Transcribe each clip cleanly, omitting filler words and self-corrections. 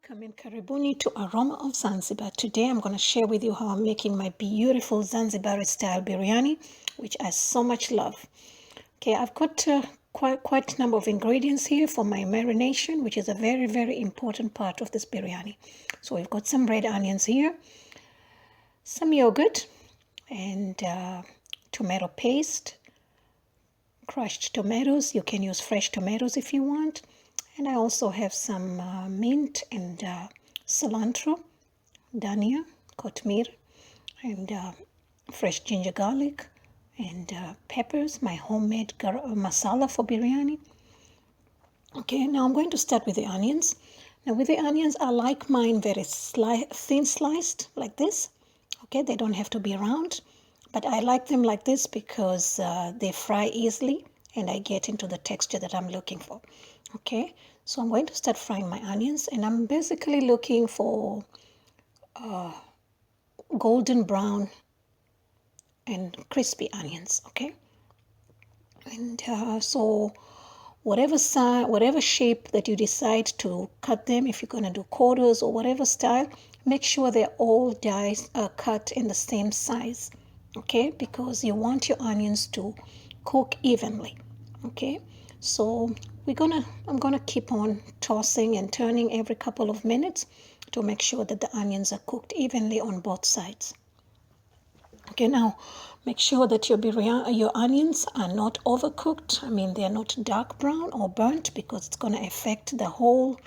Welcome and karibuni to Aroma of Zanzibar. Today I'm going to share with you how I'm making my beautiful Zanzibari style biryani, which I so much love. Okay, I've got quite a number of ingredients here for my marination, which is a very important part of this biryani. So we've got some red onions here, some yogurt, and tomato paste, crushed tomatoes. You can use fresh tomatoes if you want. And I also have some mint and cilantro, dhania, kothmir, and fresh ginger garlic, and peppers, my homemade masala for biryani. Okay, now I'm going to start with the onions. Now with the onions, I like mine very thin sliced, like this. Okay, they don't have to be round, but I like them like this because they fry easily and I get into the texture that I'm looking for. Okay, so I'm going to start frying my onions, and I'm basically looking for golden brown and crispy onions. Okay, and so whatever shape that you decide to cut them, if you're going to do quarters or whatever style, make sure they're all cut in the same size. Okay, because you want your onions to cook evenly. Okay, so I'm gonna keep on tossing and turning every couple of minutes to make sure that the onions are cooked evenly on both sides. Okay, now make sure that your onions are not overcooked. I mean, they're not dark brown or burnt, because it's going to affect the whole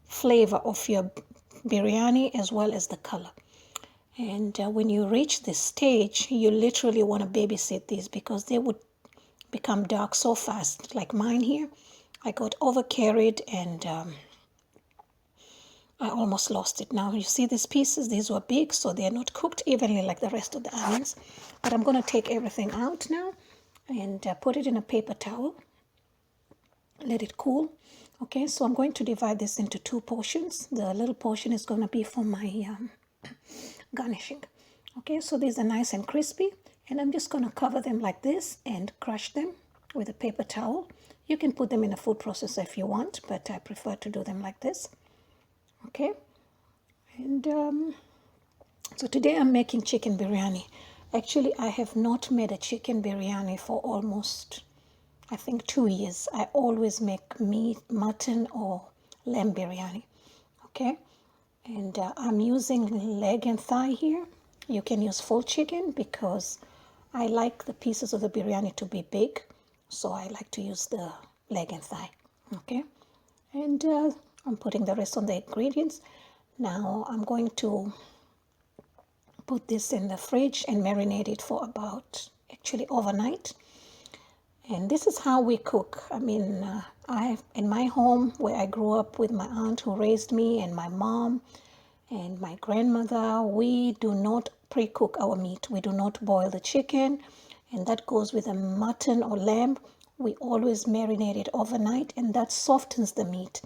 flavor of your biryani as well as the color. And when you reach this stage, you literally want to babysit these, because they would become dark so fast. Like mine here, I got overcarried and I almost lost it. Now you see these pieces, these were big, so they're not cooked evenly like the rest of the onions. But I'm going to take everything out now and put it in a paper towel. Let it cool. Okay, so I'm going to divide this into two portions. The little portion is going to be for my garnishing. Okay, so these are nice and crispy, and I'm just going to cover them like this and crush them with a paper towel. You can put them in a food processor if you want, but I prefer to do them like this. Okay, and so today I'm making chicken biryani. Actually, I have not made a chicken biryani for almost, I think, 2 years. I always make meat, mutton, or lamb biryani. Okay, and I'm using leg and thigh here. You can use full chicken because I like the pieces of the biryani to be big, so I like to use the leg and thigh. Okay, and I'm putting the rest on the ingredients. Now I'm going to put this in the fridge and marinate it for actually overnight. And this is how we cook. I mean, in my home where I grew up with my aunt who raised me, and my mom and my grandmother, we do not pre-cook our meat. We do not boil the chicken, and that goes with a mutton or lamb. We always marinate it overnight, and that softens the meat,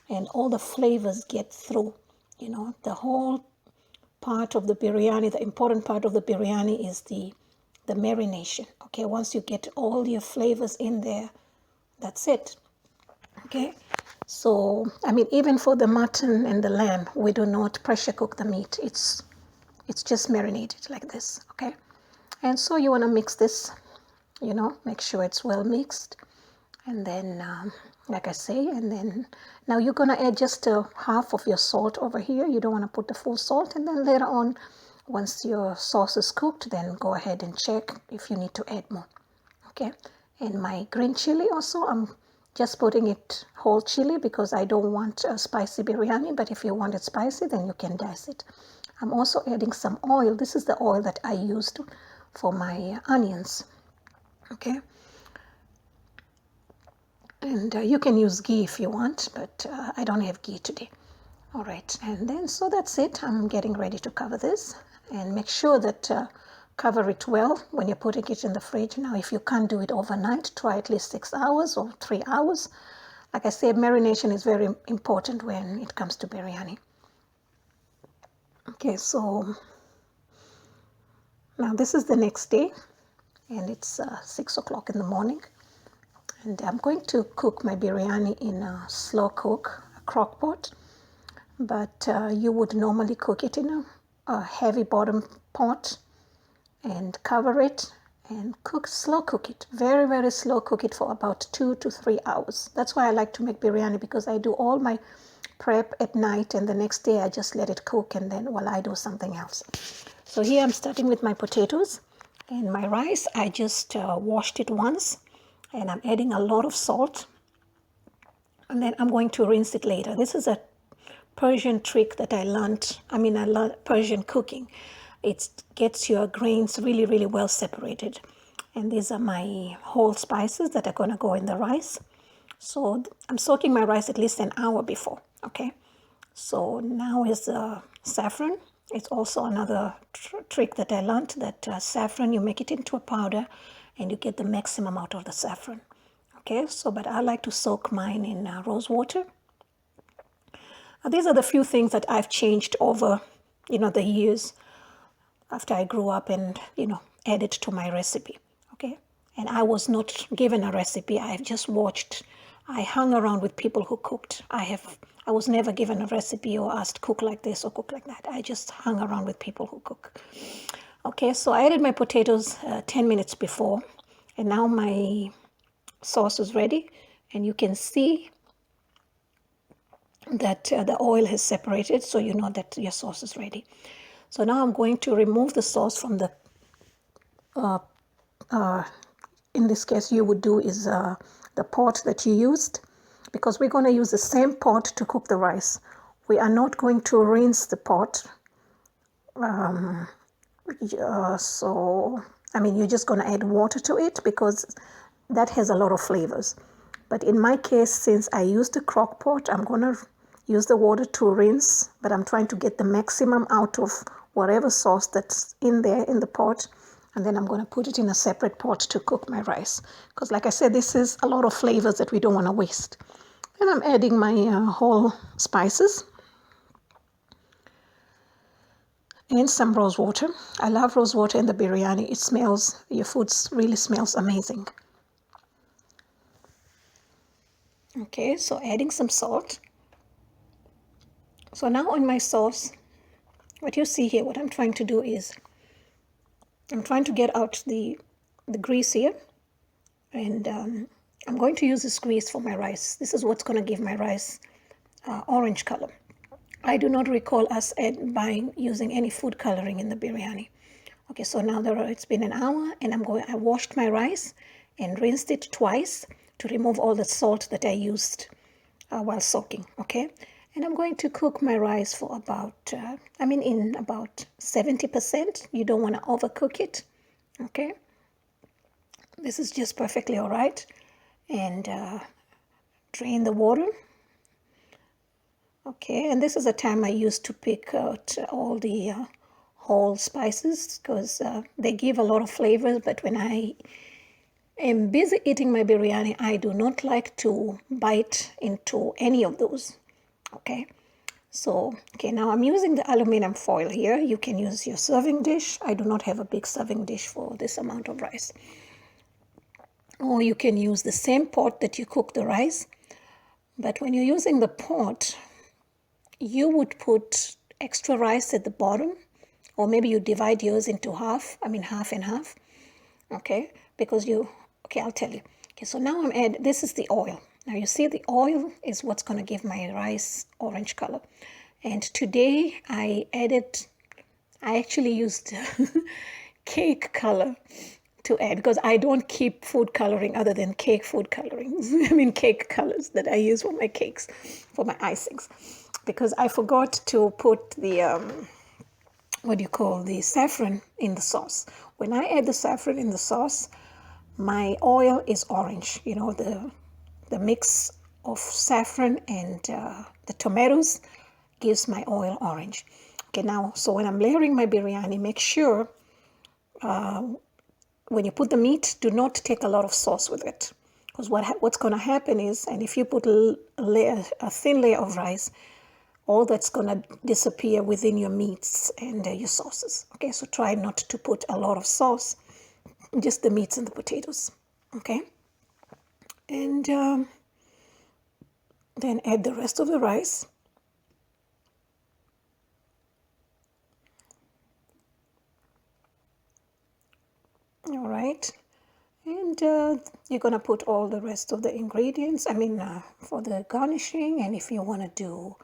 and all the flavors get through. You know, the whole part of the biryani, the important part of the biryani is the marination. Okay, once you get all your flavors in there, that's it. Okay, so I mean, even for the mutton and the lamb, we do not pressure cook the meat. It's just marinated like this. Okay, and so you want to mix this, you know, make sure it's well mixed, and then like I say, and then now you're going to add just half of your salt over here. You don't want to put the full salt, and then later on, once your sauce is cooked, then go ahead and check if you need to add more. Okay, and my green chili also, I'm just putting it whole chili because I don't want a spicy biryani, but if you want it spicy, then you can dice it. I'm also adding some oil. This is the oil that I used for my onions. Okay, and you can use ghee if you want, but I don't have ghee today. All right, and then so that's it. I'm getting ready to cover this, and make sure that cover it well when you're putting it in the fridge. Now, if you can't do it overnight, try at least 6 hours or 3 hours. Like I said, marination is very important when it comes to biryani. Okay, so now this is the next day, and it's 6 o'clock in the morning, and I'm going to cook my biryani in a slow cook, a crock pot. but you would normally cook it in a heavy bottom pot and cover it and slow cook it, very, very slow cook it for about 2 to 3 hours. That's why I like to make biryani, because I do all my prep at night and the next day I just let it cook, and then while I do something else. So here I'm starting with my potatoes and my rice. I just washed it once and I'm adding a lot of salt, and then I'm going to rinse it later. This is a Persian trick that I learned. I learned Persian cooking. It gets your grains really, really well separated. And these are my whole spices that are going to go in the rice. So I'm soaking my rice at least an hour before, okay? So now is saffron. It's also another trick that I learned, that saffron, you make it into a powder and you get the maximum out of the saffron. Okay, so but I like to soak mine in rose water. These are the few things that I've changed over, the years after I grew up and, added to my recipe. Okay, and I was not given a recipe. I've just watched. I hung around with people who cooked. I was never given a recipe or asked cook like this or cook like that. I just hung around with people who cook. Okay, so I added my potatoes 10 minutes before, and now my sauce is ready, and you can see that the oil has separated, so you know that your sauce is ready. So now I'm going to remove the sauce from the in this case you would do is the pot that you used, because we're going to use the same pot to cook the rice. We are not going to rinse the pot. So you're just going to add water to it because that has a lot of flavors. But in my case, since I used a crock pot, I'm going to use the water to rinse, but I'm trying to get the maximum out of whatever sauce that's in there in the pot. And then I'm going to put it in a separate pot to cook my rice. Because like I said, this is a lot of flavors that we don't want to waste. And I'm adding my whole spices. And some rose water. I love rose water in the biryani. It smells, your food really smells amazing. Okay, so adding some salt. So now on my sauce, what you see here, what I'm trying to do is, I'm trying to get out the grease here. And I'm going to use this grease for my rice. This is what's going to give my rice orange color. I do not recall us using any food coloring in the biryani. Okay, so now it's been an hour, and I washed my rice and rinsed it twice to remove all the salt that I used while soaking. Okay, and I'm going to cook my rice for about, in about 70%. You don't want to overcook it. Okay, this is just perfectly all right. And drain the water. Okay, and this is a time I used to pick out all the whole spices, because they give a lot of flavors. But when I am busy eating my biryani, I do not like to bite into any of those. Okay, so now I'm using the aluminum foil here. You can use your serving dish. I do not have a big serving dish for this amount of rice. Or you can use the same pot that you cook the rice. But when you're using the pot, you would put extra rice at the bottom, or maybe you divide yours into half and half. Okay, because I'll tell you. Okay, so now this is the oil. Now you see the oil is what's going to give my rice orange color. And today I actually used cake color to add, because I don't keep food coloring other than cake food colorings. Cake colors that I use for my cakes, for my icings. Because I forgot to put the, the saffron in the sauce. When I add the saffron in the sauce, my oil is orange. The mix of saffron and the tomatoes gives my oil orange. Okay, now, so when I'm layering my biryani, make sure when you put the meat, do not take a lot of sauce with it. Because what's going to happen is, and if you put a thin layer of rice, all that's going to disappear within your meats and your sauces. Okay, so try not to put a lot of sauce, just the meats and the potatoes. Okay, and then add the rest of the rice. right? And you're going to put all the rest of the ingredients, for the garnishing. And if you want to do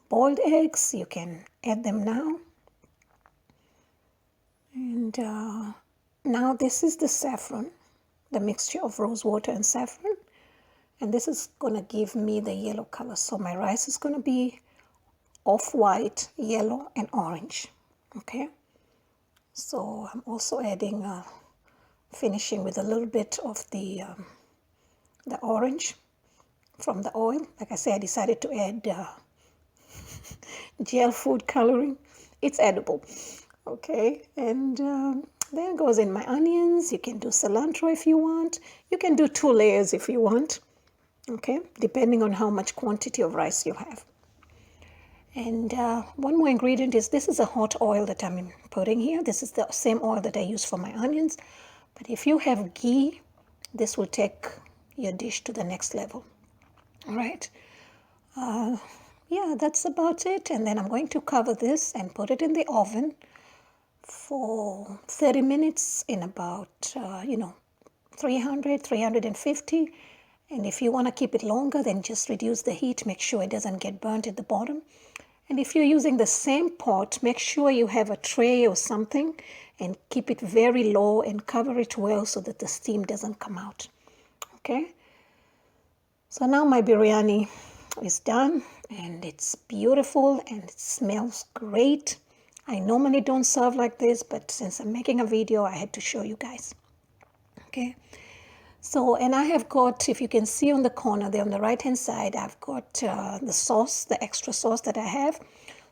boiled eggs, you can add them now. And now this is the saffron, the mixture of rose water and saffron. And this is going to give me the yellow color. So my rice is going to be off-white, yellow, and orange. Okay. So I'm also adding, finishing with a little bit of the orange from the oil. Like I said, I decided to add gel food coloring. It's edible. Okay. And there goes in my onions. You can do cilantro if you want. You can do 2 layers if you want. Okay, depending on how much quantity of rice you have. And one more ingredient is, this is a hot oil that I'm putting here. This is the same oil that I use for my onions. But if you have ghee, this will take your dish to the next level. All right. Yeah, that's about it. And then I'm going to cover this and put it in the oven for 30 minutes in about, 300, 350. And if you want to keep it longer, then just reduce the heat. Make sure it doesn't get burnt at the bottom. And if you're using the same pot, make sure you have a tray or something and keep it very low and cover it well so that the steam doesn't come out. Okay. So now my biryani is done and it's beautiful and it smells great. I normally don't serve like this, but since I'm making a video, I had to show you guys. Okay. So, and I have got, if you can see on the corner there on the right hand side, I've got the sauce, the extra sauce that I have.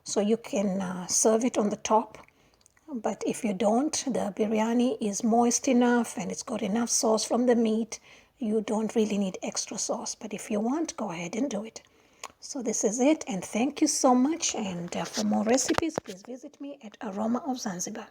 So you can serve it on the top. But if you don't, the biryani is moist enough and it's got enough sauce from the meat. You don't really need extra sauce. But if you want, go ahead and do it. So this is it. And thank you so much. And for more recipes, please visit me at Aroma of Zanzibar.